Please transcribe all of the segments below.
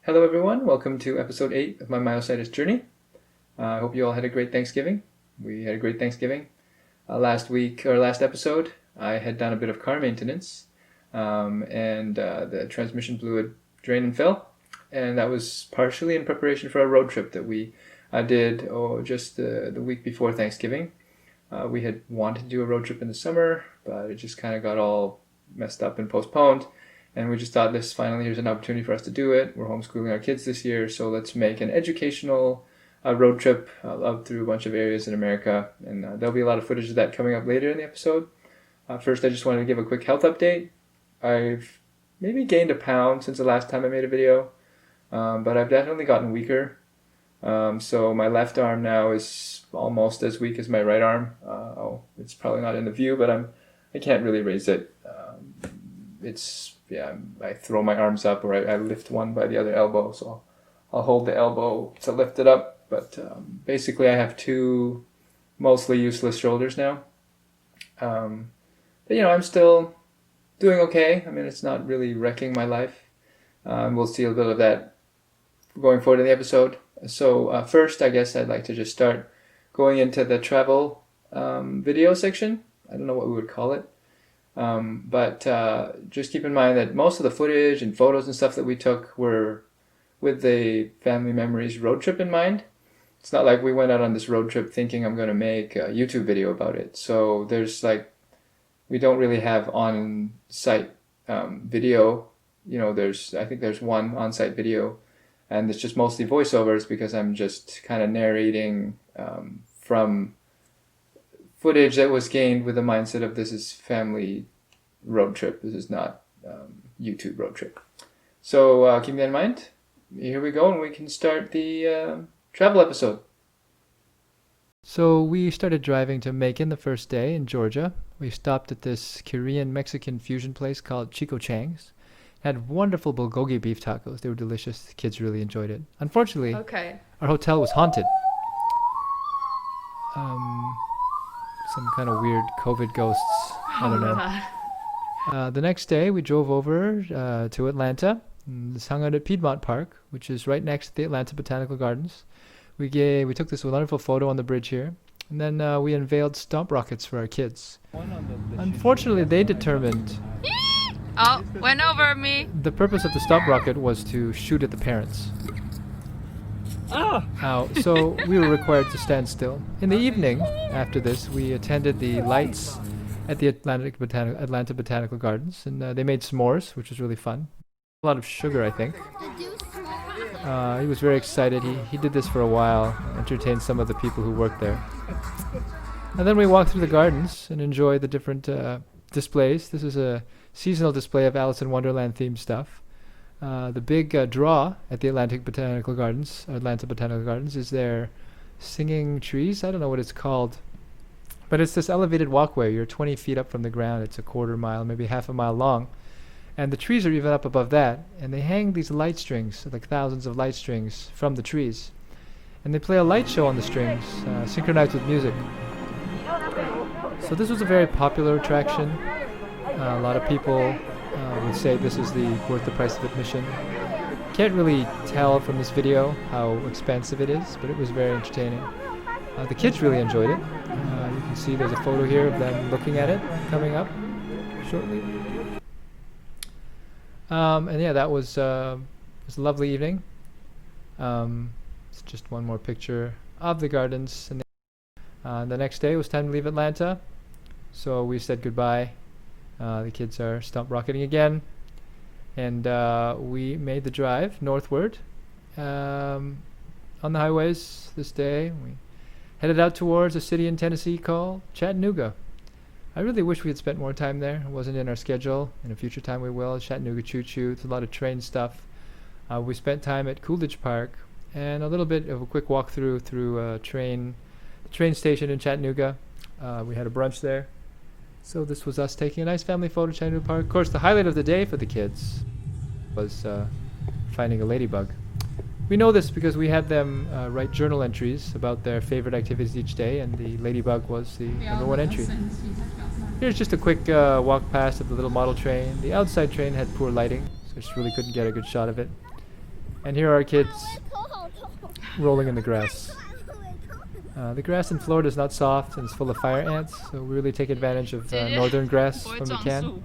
Hello everyone, welcome to episode 8 of my Myositis journey. I hope you all had a great Thanksgiving. We had a great Thanksgiving. Last episode, I had done a bit of car maintenance, and the transmission fluid drained and fell, and that was partially in preparation for a road trip that we did just the week before Thanksgiving. We had wanted to do a road trip in the summer, but it just kind of got all messed up and postponed. And we just thought here's an opportunity for us to do it. We're homeschooling our kids this year, so let's make an educational road trip up through a bunch of areas in America. And there'll be a lot of footage of that coming up later in the episode. First, I just wanted to give a quick health update. I've maybe gained a pound since the last time I made a video, but I've definitely gotten weaker. So my left arm now is almost as weak as my right arm. It's probably not in the view, but I can't really raise it. I throw my arms up, or I lift one by the other elbow, so I'll hold the elbow to lift it up. But basically I have two mostly useless shoulders now. But I'm still doing okay. I mean, it's not really wrecking my life. We'll see a little of that going forward in the episode. So first, I guess I'd like to just start going into the travel video section. I don't know what we would call it. But just keep in mind that most of the footage and photos and stuff that we took were with the Family Memories road trip in mind. It's not like we went out on this road trip thinking I'm going to make a YouTube video about it. So we don't really have on-site video. I think there's one on-site video, and it's just mostly voiceovers because I'm just kind of narrating from footage that was gained with the mindset of this is family road trip. This is not YouTube road trip. So keep that in mind. Here we go, and we can start the travel episode. So we started driving to Macon the first day in Georgia. We stopped at this Korean-Mexican fusion place called Chico Chang's. Had wonderful bulgogi beef tacos. They were delicious. The kids really enjoyed it. Unfortunately, our hotel was haunted. Some kind of weird COVID ghosts. I don't know. The next day, we drove over to Atlanta and hung out at Piedmont Park, which is right next to the Atlanta Botanical Gardens. We took this wonderful photo on the bridge here, and then we unveiled stomp rockets for our kids. Unfortunately, they determined... Oh, went over me. The purpose of the stomp rocket was to shoot at the parents. So we were required to stand still. In the evening, after this, we attended the lights at the Atlanta Botanical Gardens, and they made s'mores, which was really fun. A lot of sugar, I think. He was very excited. He did this for a while, entertained some of the people who worked there. And then we walked through the gardens and enjoyed the different displays. This is a seasonal display of Alice in Wonderland themed stuff. The big draw at the Atlanta Botanical Gardens is their singing trees. I don't know what it's called, but it's this elevated walkway. You're 20 feet up from the ground. It's a quarter mile, maybe half a mile long, and the trees are even up above that, and they hang these light strings, like thousands of light strings from the trees, and they play a light show on the strings, synchronized with music. So this was a very popular attraction. A lot of people would say this is worth the price of admission. Can't really tell from this video how expensive it is, but it was very entertaining. The kids really enjoyed it. You can see there's a photo here of them looking at it coming up shortly. That was a lovely evening. It's just one more picture of the gardens. And the next day it was time to leave Atlanta, so we said goodbye. The kids are stump rocketing again, and we made the drive northward on the highways this day. We headed out towards a city in Tennessee called Chattanooga. I really wish we had spent more time there. It wasn't in our schedule. In a future time we will. Chattanooga choo-choo. It's a lot of train stuff. We spent time at Coolidge Park and a little bit of a quick walk through the train station in Chattanooga. We had a brunch there. So this was us taking a nice family photo at Chattanooga Park. Of course, the highlight of the day for the kids was finding a ladybug. We know this because we had them write journal entries about their favorite activities each day, and the ladybug was the number one entry. Here's just a quick walk past of the little model train. The outside train had poor lighting, so I just really couldn't get a good shot of it. And here are our kids rolling in the grass. The grass in Florida is not soft and it's full of fire ants, so we really take advantage of northern grass when we can.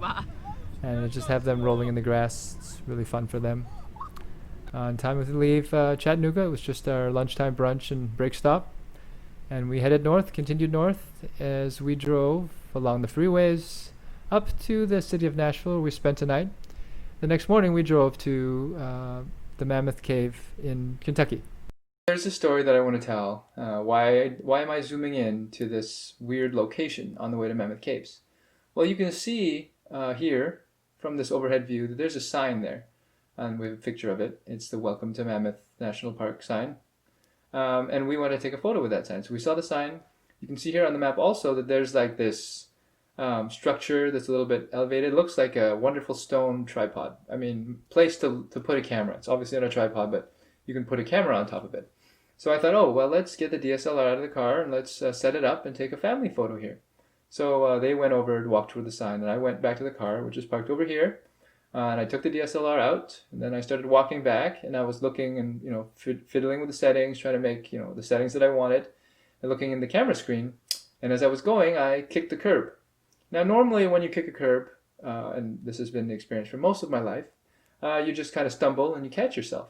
And just have them rolling in the grass. It's really fun for them. On time we leave Chattanooga, it was just our lunchtime brunch and break stop. And we headed north, continued north, as we drove along the freeways up to the city of Nashville, where we spent a night. The next morning we drove to the Mammoth Cave in Kentucky. There's a story that I want to tell. Why am I zooming in to this weird location on the way to Mammoth Caves? Well, you can see here from this overhead view that there's a sign there, and we have a picture of it. It's the Welcome to Mammoth National Park sign, and we want to take a photo with that sign. So we saw the sign. You can see here on the map also that there's like this structure that's a little bit elevated. It looks like a wonderful stone tripod. I mean, place to put a camera. It's obviously not a tripod, but you can put a camera on top of it. So I thought, oh, well, let's get the DSLR out of the car and let's set it up and take a family photo here. So they went over to walk toward the sign, and I went back to the car, which is parked over here, and I took the DSLR out, and then I started walking back, and I was looking and, fiddling with the settings, trying to make, the settings that I wanted, and looking in the camera screen, and as I was going, I kicked the curb. Now, normally when you kick a curb, and this has been the experience for most of my life, you just kind of stumble and you catch yourself.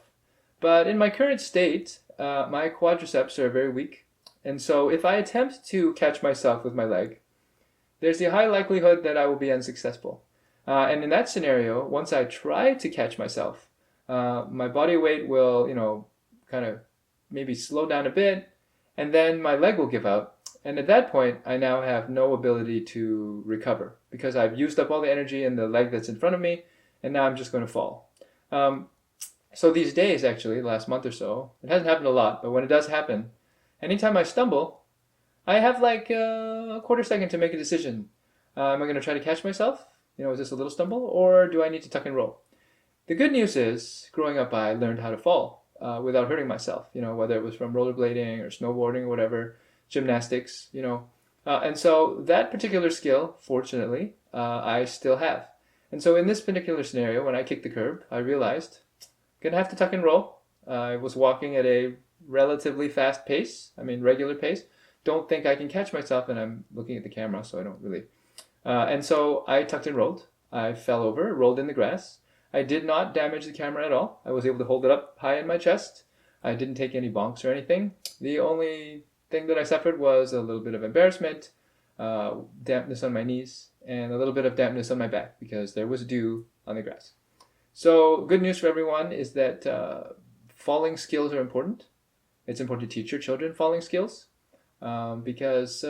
But in my current state, my quadriceps are very weak, and so if I attempt to catch myself with my leg, there's the high likelihood that I will be unsuccessful. And in that scenario, once I try to catch myself, my body weight will, kind of maybe slow down a bit, and then my leg will give out. And at that point, I now have no ability to recover because I've used up all the energy in the leg that's in front of me, and now I'm just going to fall. So these days, actually, the last month or so, it hasn't happened a lot, but when it does happen, anytime I stumble, I have like a quarter second to make a decision. Am I going to try to catch myself? Is this a little stumble, or do I need to tuck and roll? The good news is, growing up, I learned how to fall without hurting myself, whether it was from rollerblading or snowboarding or whatever, gymnastics, and so that particular skill, fortunately, I still have. And so in this particular scenario, when I kicked the curb, I realized I'm going to have to tuck and roll. I was walking at a relatively fast pace, regular pace. Don't think I can catch myself, and I'm looking at the camera, so I don't really. And so I tucked and rolled. I fell over, rolled in the grass. I did not damage the camera at all. I was able to hold it up high in my chest. I didn't take any bonks or anything. The only thing that I suffered was a little bit of embarrassment, dampness on my knees, and a little bit of dampness on my back because there was dew on the grass. So good news for everyone is that falling skills are important. It's important to teach your children falling skills because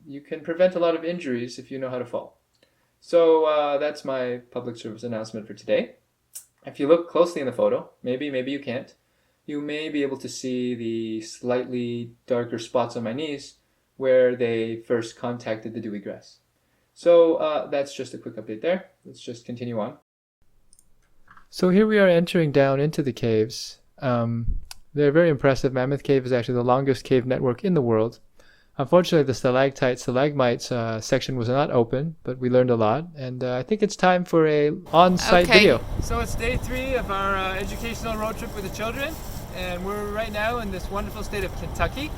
you can prevent a lot of injuries if you know how to fall. So that's my public service announcement for today. If you look closely in the photo, maybe you can't, you may be able to see the slightly darker spots on my knees where they first contacted the dewy grass. So that's just a quick update there. Let's just continue on. So here we are entering down into the caves. They're very impressive. Mammoth Cave is actually the longest cave network in the world. Unfortunately, the stalagmites section was not open, but we learned a lot, and I think it's time for a on-site video. So it's day 3 of our educational road trip with the children, and we're right now in this wonderful state of Kentucky.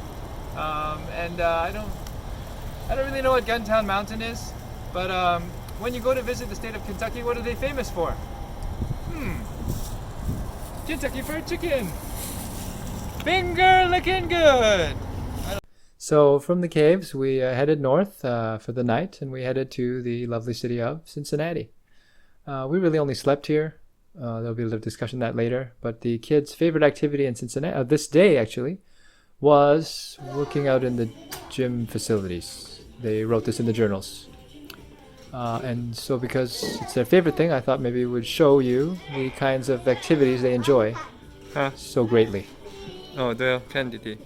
And I don't really know what Guntown Mountain is, but when you go to visit the state of Kentucky, what are they famous for? Kentucky Fried Chicken! Finger licking good! So from the caves, we headed north for the night, and we headed to the lovely city of Cincinnati. We really only slept here. There'll be a little discussion on that later. But the kids' favorite activity in Cincinnati, this day actually, was working out in the gym facilities. They wrote this in the journals. And so because it's their favorite thing, I thought maybe we would show you the kinds of activities they enjoy so greatly. 对啊，看弟弟。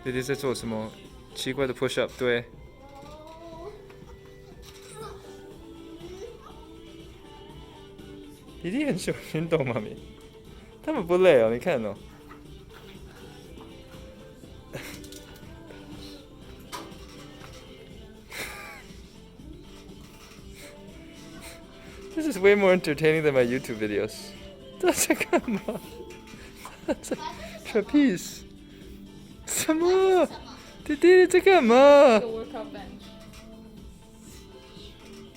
弟弟在做什么奇怪的 push up， 对。弟弟很喜欢运动，妈咪。他们不累哦，你看哦。This is way more entertaining than my YouTube videos. 잠깐만. trapeze. 什么？弟弟在干嘛？ The workout bench.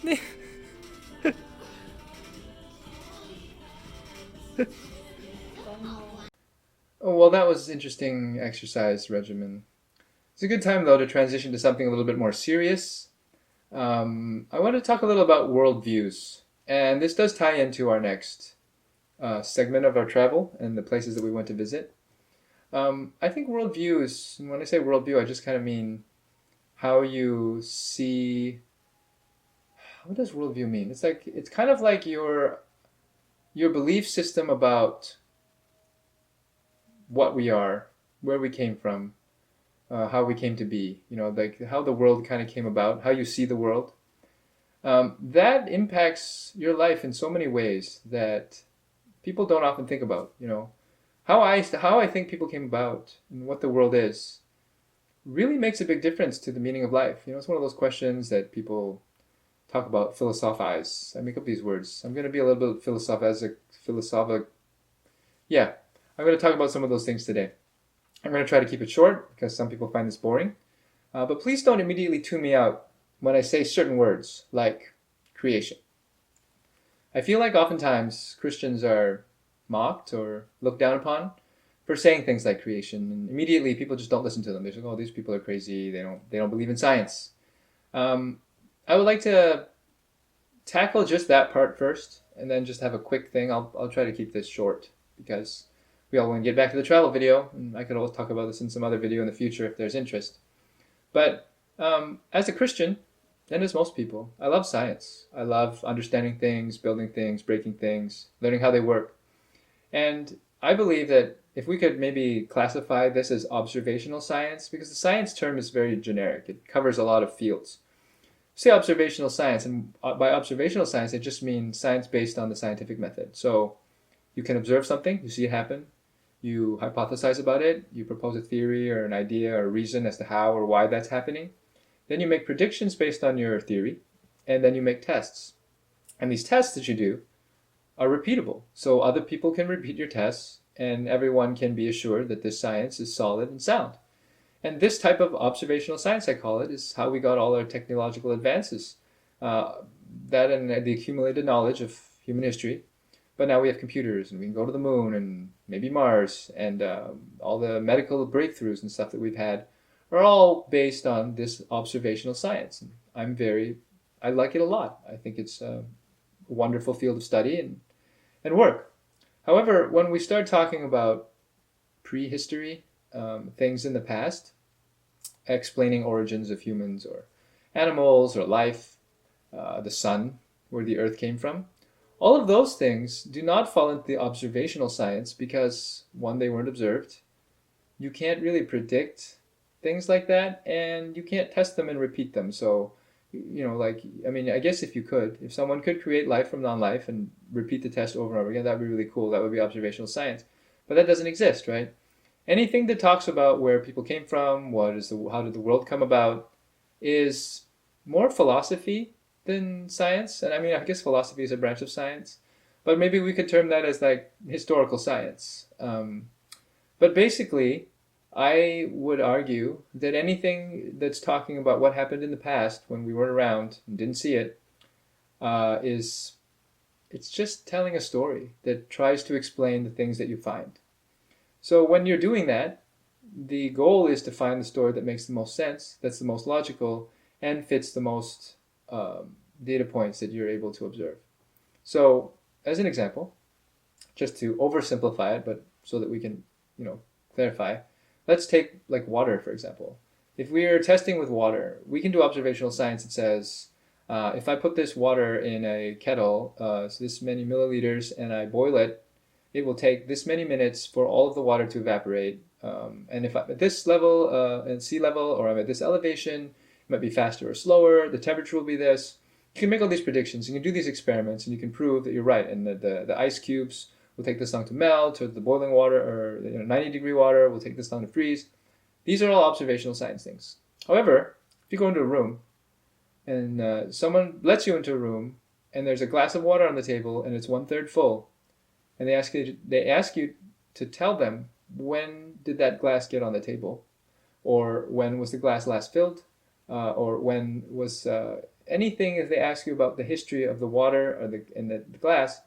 你 Oh, well, that was interesting exercise regimen. It's a good time, though, to transition to something a little bit more serious. I want to talk a little about worldviews. And this does tie into our next segment of our travel and the places that we went to visit. I think worldviews, when I say worldview, I just kind of mean how you see. What does worldview mean? It's kind of like your belief system about what we are, where we came from, how we came to be. You know, like how the world kind of came about, how you see the world. That impacts your life in so many ways that people don't often think about. You know, how I think people came about and what the world is really makes a big difference to the meaning of life. You know, it's one of those questions that people talk about, philosophize. I make up these words. I'm going to be a little bit philosophic. Yeah, I'm going to talk about some of those things today. I'm going to try to keep it short because some people find this boring. But please don't immediately tune me out when I say certain words like creation. I feel like oftentimes Christians are mocked or looked down upon for saying things like creation, and immediately people just don't listen to them. They're like, "Oh, these people are crazy. They don't believe in science." I would like to tackle just that part first, and then just have a quick thing. I'll try to keep this short because we all want to get back to the travel video, and I could always talk about this in some other video in the future if there's interest. But as a Christian, and as most people, I love science. I love understanding things, building things, breaking things, learning how they work. And I believe that if we could maybe classify this as observational science, because the science term is very generic. It covers a lot of fields. Say observational science, and by observational science, I just mean science based on the scientific method. So you can observe something, you see it happen, you hypothesize about it, you propose a theory or an idea or a reason as to how or why that's happening. Then you make predictions based on your theory, and then you make tests. And these tests that you do are repeatable. So other people can repeat your tests, and everyone can be assured that this science is solid and sound. And this type of observational science, I call it, is how we got all our technological advances. That and the accumulated knowledge of human history. But now we have computers, and we can go to the moon and maybe Mars, and all the medical breakthroughs and stuff that we've had are all based on this observational science. And I like it a lot. I think it's a wonderful field of study and work. However, when we start talking about prehistory, things in the past, explaining origins of humans or animals or life, the sun, where the earth came from, all of those things do not fall into the observational science because, one, they weren't observed. You can't really predict things like that, and you can't test them and repeat them. So, I guess if someone could create life from non-life and repeat the test over and over again, that would be really cool. That would be observational science. But that doesn't exist, right? Anything that talks about where people came from, how did the world come about, is more philosophy than science. And I guess philosophy is a branch of science, but maybe we could term that as like historical science. But basically, I would argue that anything that's talking about what happened in the past when we weren't around and didn't see it, it's just telling a story that tries to explain the things that you find. So when you're doing that, the goal is to find the story that makes the most sense, that's the most logical, and fits the most data points that you're able to observe. So as an example, just to oversimplify it, but so that we can, clarify, let's take like water, for example. If we are testing with water, we can do observational science that says, if I put this water in a kettle, so this many milliliters, and I boil it, it will take this many minutes for all of the water to evaporate. And if I'm at this level, at sea level, or I'm at this elevation, it might be faster or slower, the temperature will be this. You can make all these predictions, you can do these experiments, and you can prove that you're right, and that the ice cubes will take this long to melt, or the boiling water, or 90-degree water will take this long to freeze. These are all observational science things. However, if you go into a room, and someone lets you into a room, and there's a glass of water on the table, and it's 1/3 full, and they ask you to tell them, when did that glass get on the table, or when was the glass last filled, or when was anything. If they ask you about the history of the water or the glass,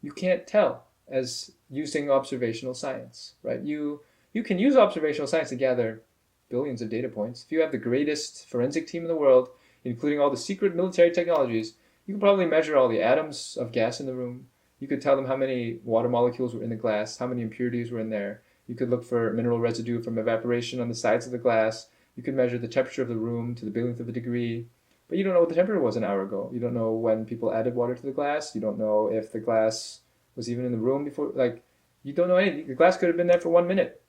you can't tell as using observational science, right? You can use observational science to gather billions of data points. If you have the greatest forensic team in the world, including all the secret military technologies, you can probably measure all the atoms of gas in the room. You could tell them how many water molecules were in the glass, how many impurities were in there. You could look for mineral residue from evaporation on the sides of the glass. You could measure the temperature of the room to the billionth of a degree. But you don't know what the temperature was an hour ago. You don't know when people added water to the glass. You don't know if the glass was even in the room before. Like, you don't know anything. The glass could have been there for 1 minute.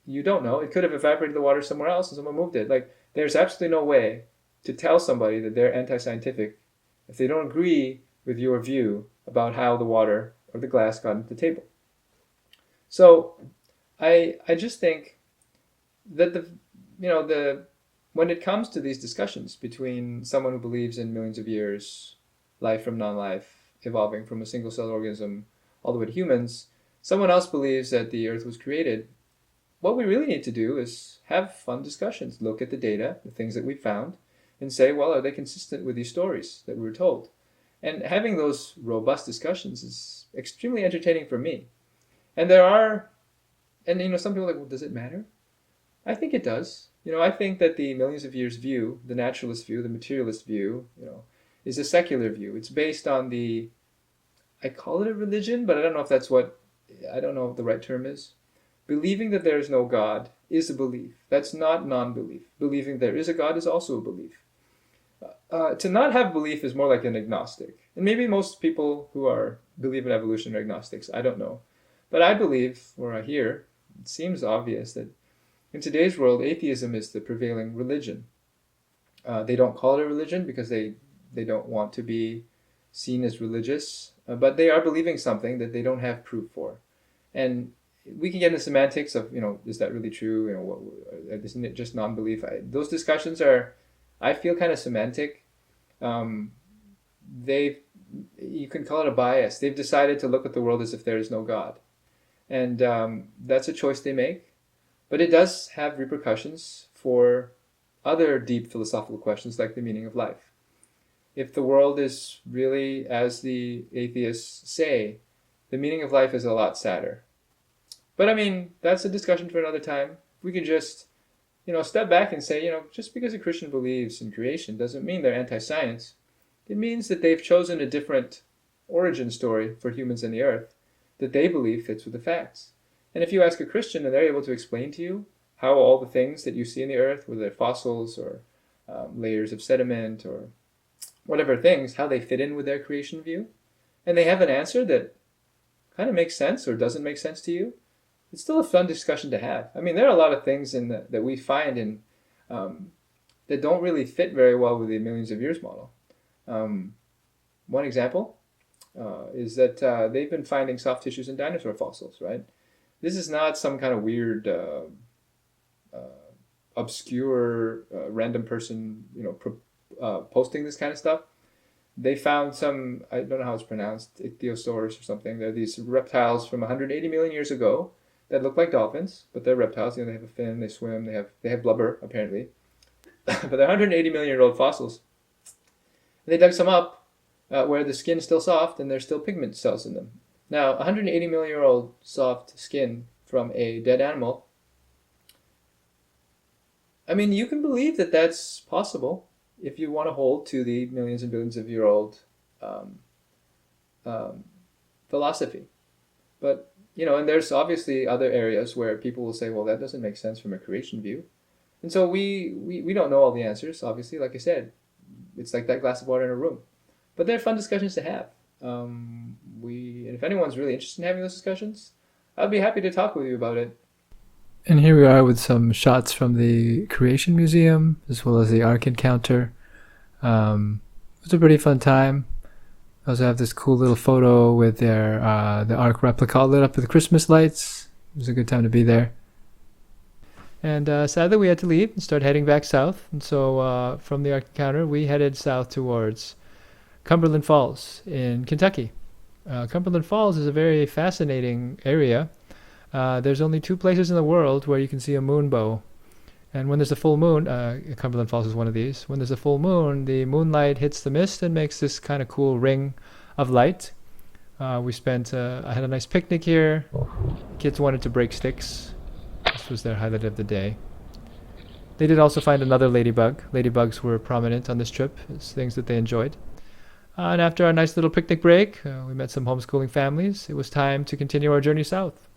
You don't know. It could have evaporated the water somewhere else and someone moved it. Like, there's absolutely no way to tell somebody that they're anti-scientific if they don't agree with your view about how the water or the glass got into the table. So I just think that when it comes to these discussions between someone who believes in millions of years, life from non-life, evolving from a single-celled organism all the way to humans, someone else believes that the Earth was created, what we really need to do is have fun discussions, look at the data, the things that we found, and say, well, are they consistent with these stories that we were told? And having those robust discussions is extremely entertaining for me. And some people are like, well, does it matter? I think it does. I think that the millions of years view, the naturalist view, the materialist view, is a secular view. It's based on I call it a religion, but I don't know if I don't know what the right term is. Believing that there is no God is a belief. That's not non-belief. Believing there is a God is also a belief. To not have belief is more like an agnostic. And maybe most people who believe in evolution are agnostics. I don't know. But I believe, or I hear, it seems obvious that in today's world, atheism is the prevailing religion. They don't call it a religion because they don't want to be seen as religious, but they are believing something that they don't have proof for. And we can get into semantics of, is that really true? Isn't it just non-belief? Those discussions are, I feel, kind of semantic. You can call it a bias. They've decided to look at the world as if there is no God. And that's a choice they make. But it does have repercussions for other deep philosophical questions like the meaning of life. If the world is really, as the atheists say, the meaning of life is a lot sadder. But that's a discussion for another time. We could just, step back and say, just because a Christian believes in creation doesn't mean they're anti-science. It means that they've chosen a different origin story for humans and the earth that they believe fits with the facts. And if you ask a Christian and they're able to explain to you how all the things that you see in the earth, whether they're fossils or layers of sediment or whatever things, how they fit in with their creation view, and they have an answer that kind of makes sense or doesn't make sense to you, it's still a fun discussion to have. There are a lot of things that we find that don't really fit very well with the millions of years model. One example is that they've been finding soft tissues in dinosaur fossils, right? This is not some kind of weird, obscure, random person, posting this kind of stuff. They found some, I don't know how it's pronounced, ichthyosaurus or something. They're these reptiles from 180 million years ago that look like dolphins, but they're reptiles. They have a fin, they swim, they have blubber, apparently. But they're 180 million year old fossils. And they dug some up where the skin's still soft and there's still pigment cells in them. Now, 180 million year old soft skin from a dead animal, you can believe that that's possible if you want to hold to the millions and billions of year old philosophy. But, and there's obviously other areas where people will say, well, that doesn't make sense from a creation view. And so we don't know all the answers, obviously. Like I said, it's like that glass of water in a room. But they're fun discussions to have. And if anyone's really interested in having those discussions, I'd be happy to talk with you about it. And here we are with some shots from the Creation Museum, as well as the Ark Encounter. It was a pretty fun time. I also have this cool little photo with the Ark replica lit up with Christmas lights. It was a good time to be there. And sadly, we had to leave and start heading back south. And so from the Ark Encounter, we headed south towards Cumberland Falls in Kentucky. Cumberland Falls is a very fascinating area. There's only 2 places in the world where you can see a moonbow. And when there's a full moon, Cumberland Falls is one of these. When there's a full moon, the moonlight hits the mist and makes this kind of cool ring of light. I had a nice picnic here. Kids wanted to break sticks. This was their highlight of the day. They did also find another ladybug. Ladybugs were prominent on this trip. It's things that they enjoyed. And after our nice little picnic break, we met some homeschooling families. It was time to continue our journey south.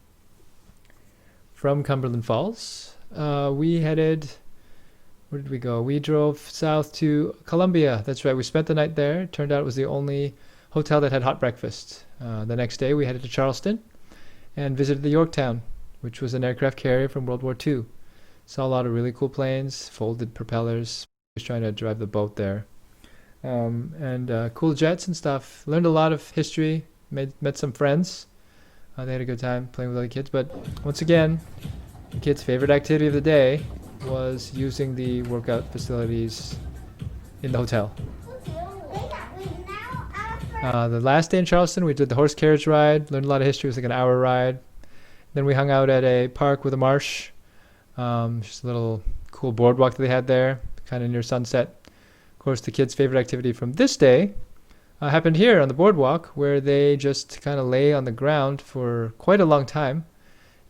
From Cumberland Falls, we headed... Where did we go? We drove south to Columbia. That's right, we spent the night there. It turned out it was the only hotel that had hot breakfast. The next day, we headed to Charleston and visited the Yorktown, which was an aircraft carrier from World War II. Saw a lot of really cool planes, folded propellers. I was trying to drive the boat there. And cool jets and stuff. Learned a lot of history, met some friends. They had a good time playing with other kids. But once again, the kids' favorite activity of the day was using the workout facilities in the hotel. The last day in Charleston, we did the horse carriage ride, learned a lot of history. It was like an hour ride. Then we hung out at a park with a marsh. Just a little cool boardwalk that they had there, kind of near sunset. Of course, the kids' favorite activity from this day happened here on the boardwalk, where they just kind of lay on the ground for quite a long time.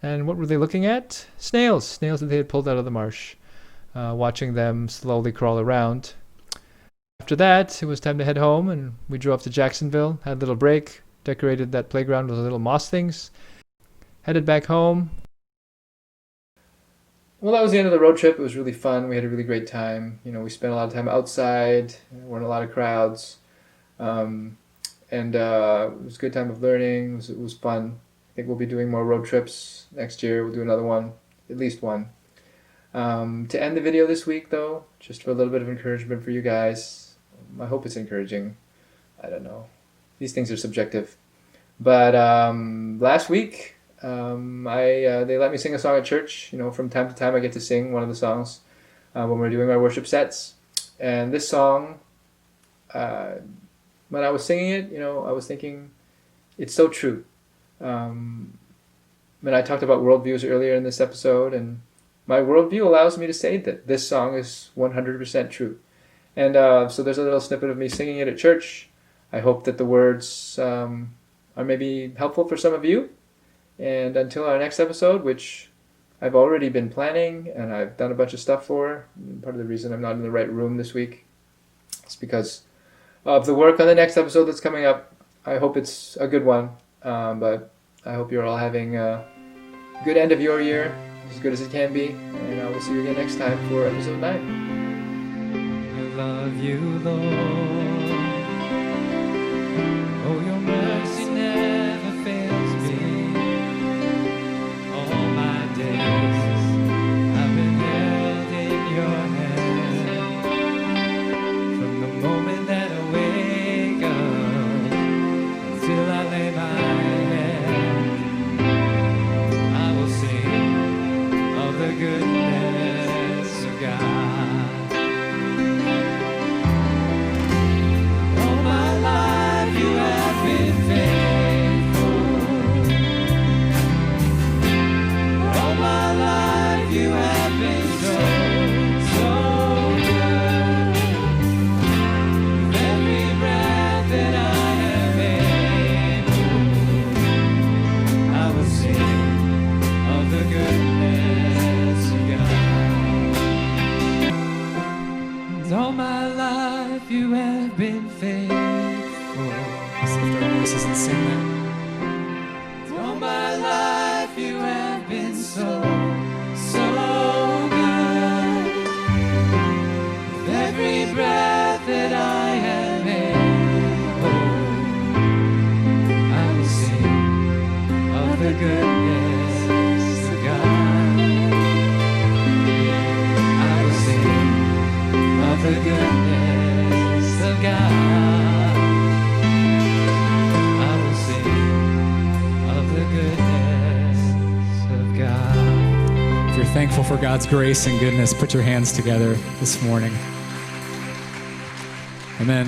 And what were they looking at? Snails that they had pulled out of the marsh, watching them slowly crawl around. After that, it was time to head home, and we drove to Jacksonville, had a little break, decorated that playground with little moss things, headed back home. Well, that was the end of the road trip. It was really fun. We had a really great time. We spent a lot of time outside. There weren't a lot of crowds. And it was a good time of learning. It was fun. I think we'll be doing more road trips next year. We'll do another one, at least one. To end the video this week, though, just for a little bit of encouragement for you guys. I hope it's encouraging. I don't know. These things are subjective. But last week... they let me sing a song at church. From time to time I get to sing one of the songs when we're doing our worship sets. And this song, when I was singing it, I was thinking, it's so true. And I talked about worldviews earlier in this episode, and my worldview allows me to say that this song is 100% true. And so there's a little snippet of me singing it at church. I hope that the words are maybe helpful for some of you. And until our next episode, which I've already been planning and I've done a bunch of stuff for, part of the reason I'm not in the right room this week is because of the work on the next episode that's coming up. I hope it's a good one, but I hope you're all having a good end of your year, as good as it can be, and I will see you again next time for episode 9. I love you, Lord. Oh, your mercy never fails me. All my days I've been held in your hand. From the moment that I wake up until I lay my head, I will sing of the goodness of God. All my life you have been faithful. All my life you have been so, so good. With every breath that I am able, I will sing of the goodness of God. And all my life you have been faithful. Let's lift our voices and sing that. All my life you have been so, so good. With every breath that I am able, I will sing of the goodness of God. I will sing of the goodness of God. I will sing of the goodness of God. If you're thankful for God's grace and goodness, put your hands together this morning. Amen.